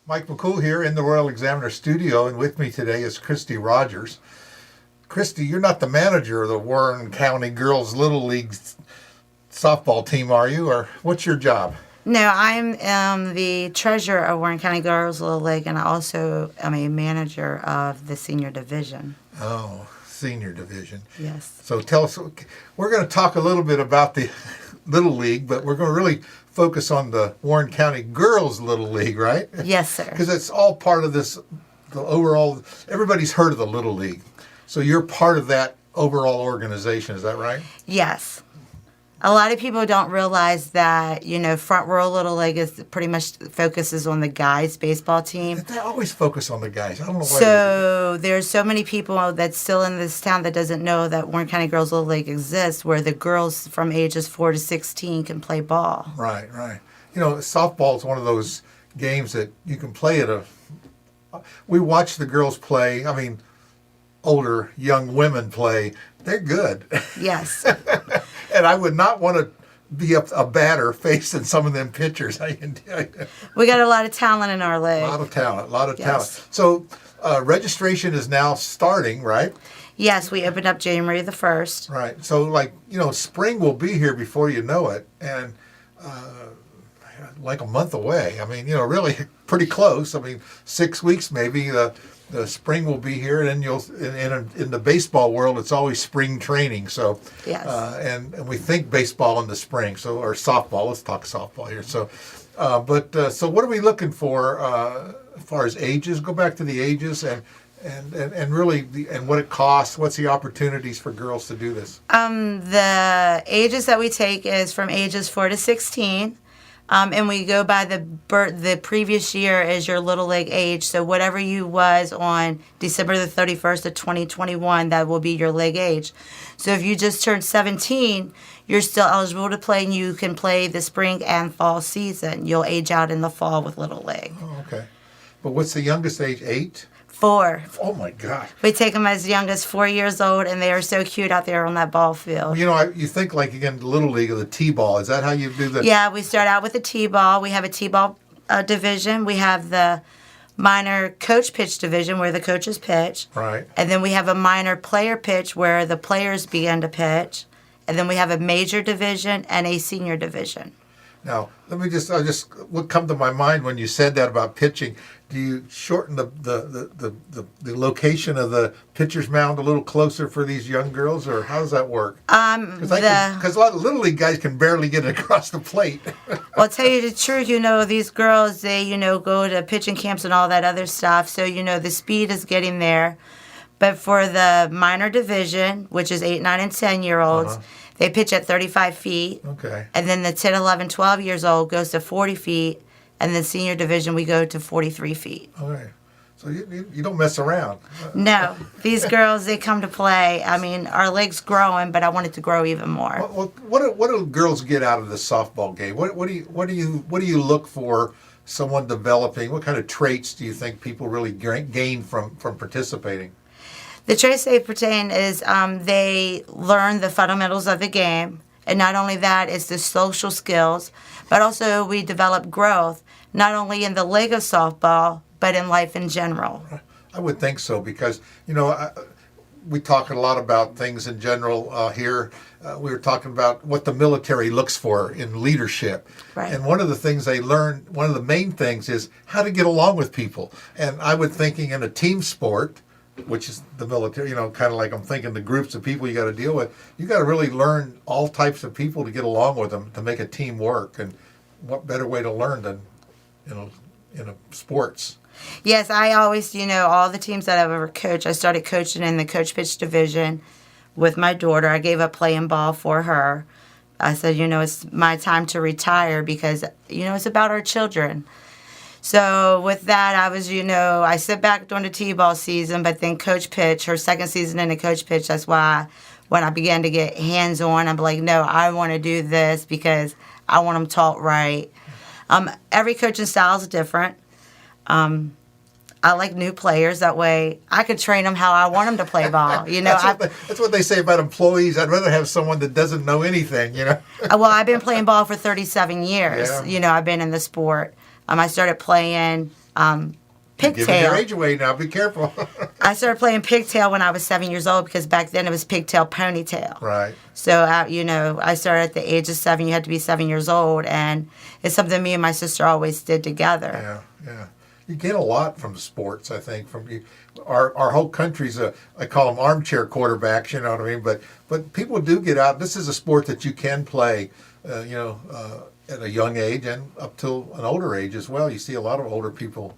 Mike McCool here in the Royal Examiner studio, and with me today is Christy Rogers. Christy, you're not the manager of the Warren County Girls Little League softball team, are you? Or what's your job? No, I'm the treasurer of Warren County Girls Little League, and I also am a manager of the senior division. Oh, senior division. Yes. So tell us, we're going to talk a little bit about the Little League, but we're going to really focus on the Warren County Girls Little League, right? Yes, sir. Because it's all part of this, the overall, everybody's heard of the Little League. So you're part of that overall organization, is that right? Yes. A lot of people don't realize that, Front Row Little League is pretty much focuses on the guys' baseball team. They always focus on the guys. I don't know why. So there's so many people that's still in this town that doesn't know that Warren County Girls Little League exists, where the girls from ages 4 to 16 can play ball. Right. Softball is one of those games that you can play we watch the girls play. I mean, older, young women play. They're good. Yes. And I would not want to be a batter facing some of them pitchers. We got a lot of talent in our league. A lot of talent. Yes. So registration is now starting, right? Yes, we opened up January the 1st. Right. So, spring will be here before you know it. And like a month away. I mean, really pretty close. I mean, 6 weeks maybe. The spring will be here, and then in the baseball world, it's always spring training. So, yes. And we think baseball in the spring, or softball. Let's talk softball here. So, so what are we looking for as far as ages? Go back to the ages and really and what it costs. What's the opportunities for girls to do this? The ages that we take is from ages 4 to 16. And we go by the previous year as your Little League age. So whatever you was on December the 31st of 2021, that will be your league age. So if you just turned 17, you're still eligible to play, and you can play the spring and fall season. You'll age out in the fall with Little League. Oh, okay. But what's the youngest age? 8? 4. Oh, my God. We take them as young as 4 years old, and they are so cute out there on that ball field. You think, again, the Little League of the T-ball. Is that how you do the... Yeah, we start out with the T-ball. We have a T-ball division. We have the minor coach pitch division where the coaches pitch. Right. And then we have a minor player pitch where the players begin to pitch. And then we have a major division and a senior division. Now, let me what come to my mind when you said that about pitching. Do you shorten the location of the pitcher's mound a little closer for these young girls, or how does that work? Because a lot of Little League guys can barely get across the plate. Well, I'll tell you the truth, these girls, they, go to pitching camps and all that other stuff. So, the speed is getting there. But for the minor division, which is 8, 9, and 10-year-olds, they pitch at 35 feet. Okay. And then the 10, 11, 12 years old goes to 40 feet. And the senior division, we go to 43 feet. Okay. So you don't mess around. No. These girls, they come to play. I mean, our league's growing, but I want it to grow even more. Well, what do girls get out of the softball game? What do you look for someone developing? What kind of traits do you think people really gain from participating? The traits they pertain is they learn the fundamentals of the game. And not only that, it's the social skills, but also we develop growth, not only in the league of softball, but in life in general. I would think so because, we talk a lot about things in general here. We were talking about what the military looks for in leadership. Right. And one of the things they learn, one of the main things is how to get along with people. And I would thinking in a team sport, which is the military, kind of like I'm thinking the groups of people you got to deal with. You got to really learn all types of people to get along with them to make a team work. And what better way to learn than, in sports? Yes, I always, all the teams that I've ever coached, I started coaching in the coach pitch division with my daughter. I gave up playing ball for her. I said, it's my time to retire because, it's about our children. So with that, I was, I sit back during the T-ball season, but then coach pitch, her second season in the coach pitch, that's why when I began to get hands-on, I'm like, no, I want to do this because I want them taught right. Every coaching style is different. I like new players. That way I could train them how I want them to play ball. That's what they say about employees. I'd rather have someone that doesn't know anything, Well, I've been playing ball for 37 years. Yeah. I've been in the sport. I started playing You're giving your pigtail. age away now. Be careful. I started playing pigtail when I was 7 years old because back then it was pigtail ponytail. Right. So, I started at the age of 7. You had to be 7 years old. And it's something me and my sister always did together. Yeah. You get a lot from sports, I think. From you, our whole country's I call them armchair quarterbacks. You know what I mean? But people do get out. This is a sport that you can play. At a young age and up till an older age as well. You see a lot of older people.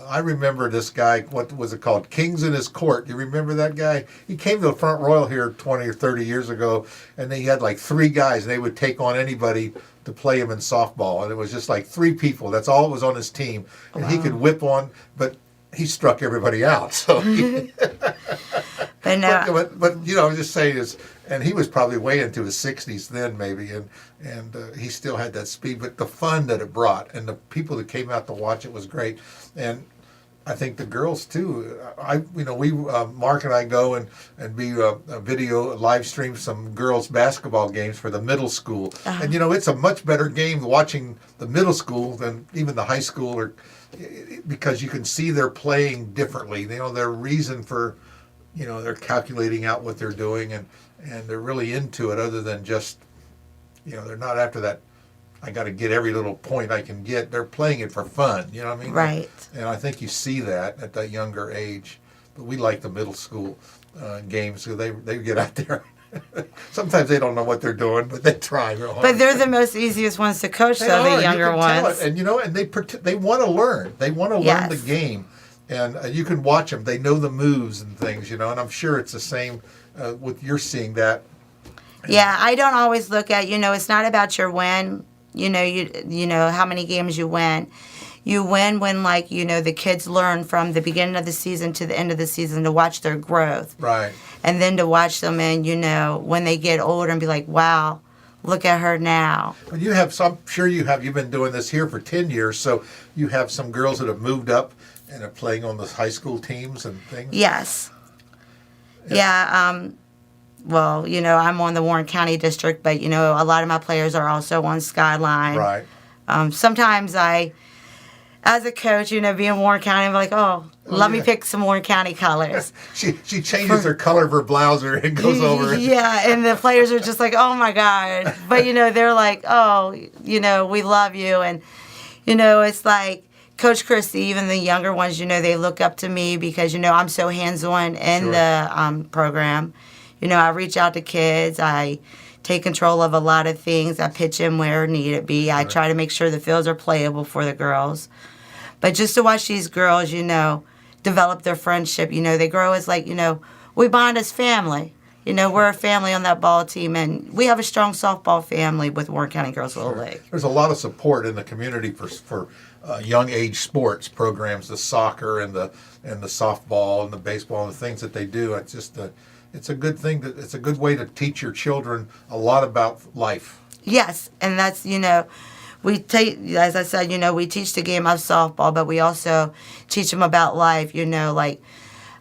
I remember this guy, what was it called? Kings in His Court. You remember that guy? He came to the Front Royal here 20 or 30 years ago, and he had like 3 guys, and they would take on anybody to play him in softball. And it was just like 3 people. That's all that was on his team. And he could whip on, but he struck everybody out. So, But no, but just saying is, and he was probably way into his 60s then, maybe, and he still had that speed. But the fun that it brought, and the people that came out to watch it was great. And I think the girls too. We Mark and I go and be a video live stream some girls basketball games for the middle school, and it's a much better game watching the middle school than even the high school, or because you can see they're playing differently. Their reason for. They're calculating out what they're doing, and they're really into it, other than just, they're not after that, I got to get every little point I can get. They're playing it for fun, you know what I mean? right. And I think you see that at that younger age. But we like the middle school games, so they get out there. Sometimes they don't know what they're doing, but they try real hard. But they're the most easiest ones to coach, They though, are, the younger you can tell ones. it. And they want to learn. They want to learn Yes. the game. And you can watch them. They know the moves and things, and I'm sure it's the same with you're seeing that. Yeah, I don't always look at, it's not about your win, how many games you win. You win when, the kids learn from the beginning of the season to the end of the season to watch their growth. Right. And then to watch them and, when they get older and be like, wow, look at her now. But you have some, sure you've been doing this here for 10 years, so you have some girls that have moved up and are playing on the high school teams and things? Yes. Yeah. Well, I'm on the Warren County District, but, a lot of my players are also on Skyline. Right. Sometimes as a coach, being Warren County, I'm like, let me pick some Warren County colors. She changes her color of her blouse and goes over. Yeah, and the players are just like, oh, my God. But, they're like, we love you. And, it's like, Coach Christy, even the younger ones, they look up to me because, I'm so hands-on in the program. I reach out to kids. I take control of a lot of things. I pitch in where needed be. I try to make sure the fields are playable for the girls. But just to watch these girls, develop their friendship, they grow as we bond as family. We're a family on that ball team, and we have a strong softball family with Warren County Girls Little League. There's a lot of support in the community for young age sports programs, the soccer and the softball and the baseball and the things that they do. It's just it's a good thing. It's a good way to teach your children a lot about life. Yes, and that's we take, as I said, we teach the game of softball, but we also teach them about life.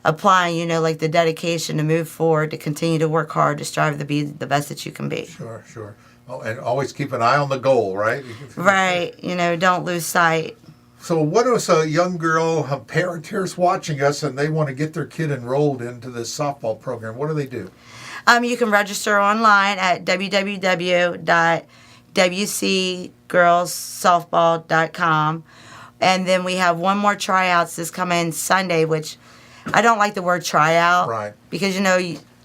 Applying, the dedication to move forward, to continue to work hard, to strive to be the best that you can be. Sure. Oh, and always keep an eye on the goal, right? Right. Don't lose sight. So what if a young girl, a parent here's watching us, and they want to get their kid enrolled into this softball program? What do they do? You can register online at www.wcgirlssoftball.com. And then we have one more tryouts this coming Sunday, which I don't like the word tryout. Right. Because,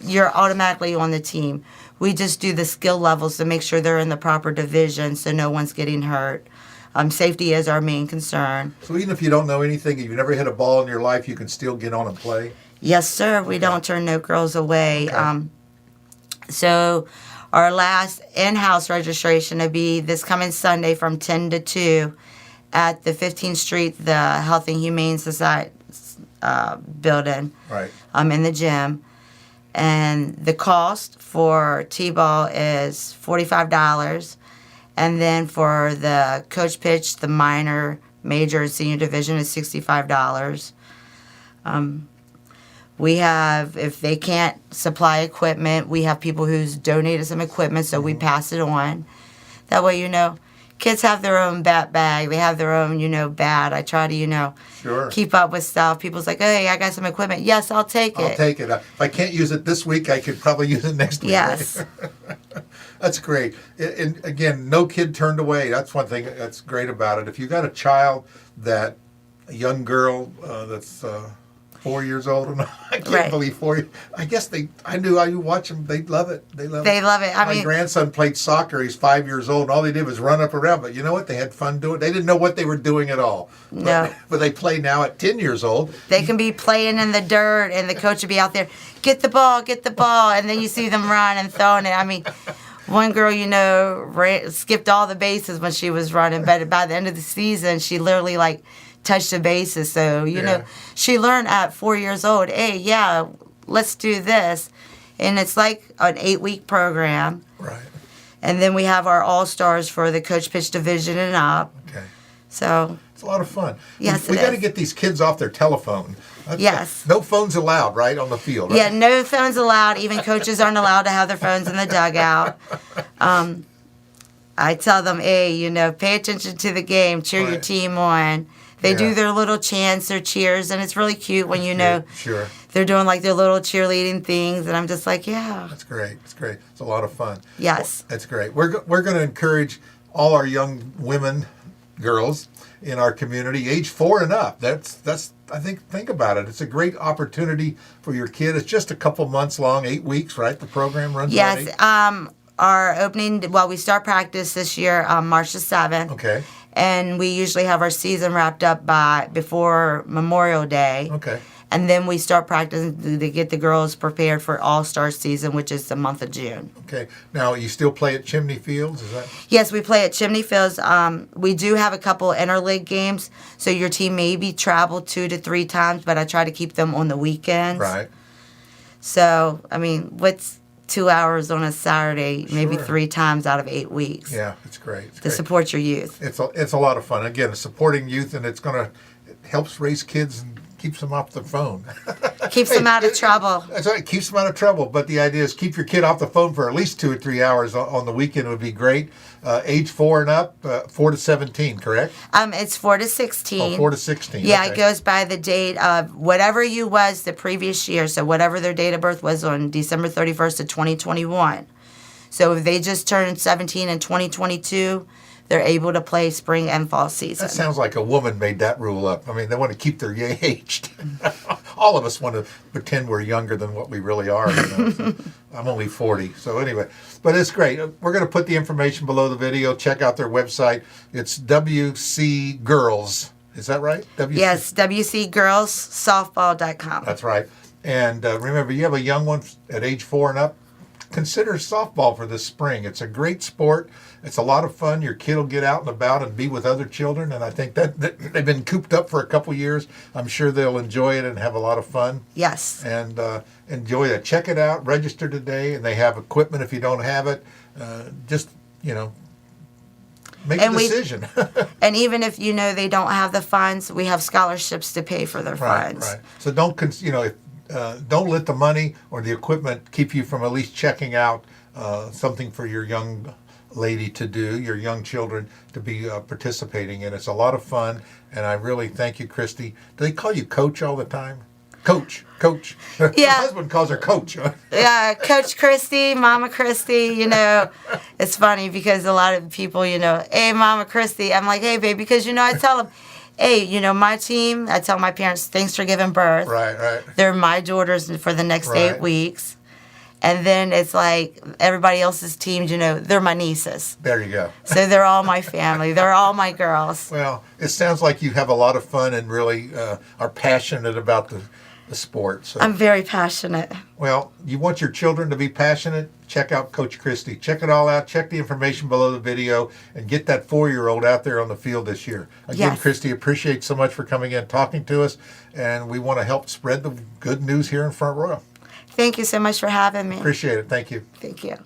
you're automatically on the team. We just do the skill levels to make sure they're in the proper division so no one's getting hurt. Safety is our main concern. So even if you don't know anything, if you've never hit a ball in your life, you can still get on and play? Yes, sir. We don't turn no girls away. Okay. So our last in-house registration will be this coming Sunday from 10 to 2 at the 15th Street, the Health and Humane Society building. Right. In the gym. And the cost for T-ball is $45. And then for the coach pitch, the minor, major, and senior division is $65. We have, if they can't supply equipment, we have people who's donated some equipment, so we pass it on. That way, kids have their own bat bag. They have their own, bat. I try to, Sure. keep up with stuff. People's like, hey, I got some equipment. Yes, I'll take it. I'll take it. If I can't use it this week, I could probably use it next week. Yes. That's great. And again, no kid turned away. That's one thing that's great about it. If you got a child a young girl that's 4 years old, and I can't believe 4 years. I guess I watch them. They love it. They love it. My grandson played soccer. He's 5 years old, and all they did was run up around. But you know what? They had fun doing it. They didn't know what they were doing at all. No. But they play now at 10 years old. They can be playing in the dirt, and the coach will be out there, get the ball, and then you see them run and throwing it. One girl, skipped all the bases when she was running, but by the end of the season, she literally, touched the bases. So, she learned at 4 years old, hey, yeah, let's do this. And it's like an 8-week program. Right. And then we have our all-stars for the coach pitch division and up. Okay. So it's a lot of fun. Yes, we got to get these kids off their telephone. Yes. No phones allowed, right, on the field. Right? Yeah, no phones allowed. Even coaches aren't allowed to have their phones in the dugout. I tell them, hey, pay attention to the game, cheer your team on. They do their little chants, their cheers, and it's really cute when Sure. they're doing their little cheerleading things, and I'm just like, yeah. That's great. It's great. It's a lot of fun. Yes. That's great. We're going to encourage all our young women, girls in our community, age 4 and up. That's I think about it. It's a great opportunity for your kid. It's just a couple months long, 8 weeks, right? The program runs. Yes. Our opening, we start practice this year March the 7th. Okay. And we usually have our season wrapped up before Memorial Day. Okay. And then we start practicing to get the girls prepared for All-Star season, which is the month of June. Okay. Now, you still play at Chimney Fields? Is that? Yes, we play at Chimney Fields. We do have a couple interleague games, so your team maybe travel 2 to 3 times, but I try to keep them on the weekends. Right. So, what's 2 hours on a Saturday, maybe Sure. 3 times out of 8 weeks. Yeah, it's great. It's to great. support your youth. It's a lot of fun. Again, supporting youth, and it helps raise kids and keeps them off the phone. Keeps them out of trouble. That's right. Keeps them out of trouble. But the idea is keep your kid off the phone for at least 2 or 3 hours on the weekend would be great. Age 4 and up, 4 to 17, correct? It's 4 to 16. 4 to 16. Yeah, okay. It goes by the date of whatever you was the previous year. So whatever their date of birth was on December 31st of 2021. So if they just turned 17 in 2022, they're able to play spring and fall season. That sounds like a woman made that rule up. They want to keep their aged. All of us want to pretend we're younger than what we really are. So I'm only 40. So anyway, but it's great. We're going to put the information below the video. Check out their website. It's WC Girls. Is that right? Yes, WCGirlsSoftball.com. That's right. And remember, you have a young one at age 4 and up. Consider softball for this spring. It's a great sport. It's a lot of fun. Your kid will get out and about and be with other children. And I think that they've been cooped up for a couple years. I'm sure they'll enjoy it and have a lot of fun. Yes. And enjoy it. Check it out. Register today. And they have equipment if you don't have it. Make a decision. And even if they don't have the funds, we have scholarships to pay for their funds. Right. So don't let the money or the equipment keep you from at least checking out something for your young lady to do, your young children to be participating in. It's a lot of fun, and I really thank you, Christy. Do they call you Coach all the time? Coach. Her husband calls her Coach. Yeah, Coach Christy, Mama Christy, It's funny because a lot of people, hey, Mama Christy. I'm like, hey, babe, because, I tell them, hey, my team, I tell my parents, thanks for giving birth. Right. They're my daughters for the next 8 weeks. And then it's like everybody else's teams, they're my nieces. There you go. So they're all my family. They're all my girls. Well, it sounds like you have a lot of fun and really are passionate about the sport. So. I'm very passionate. Well, you want your children to be passionate? Check out Coach Christy. Check it all out. Check the information below the video and get that 4-year-old out there on the field this year. Again, Yes. Christy, appreciate so much for coming in, talking to us, and we want to help spread the good news here in Front Royal. Thank you so much for having me. Appreciate it. Thank you. Thank you.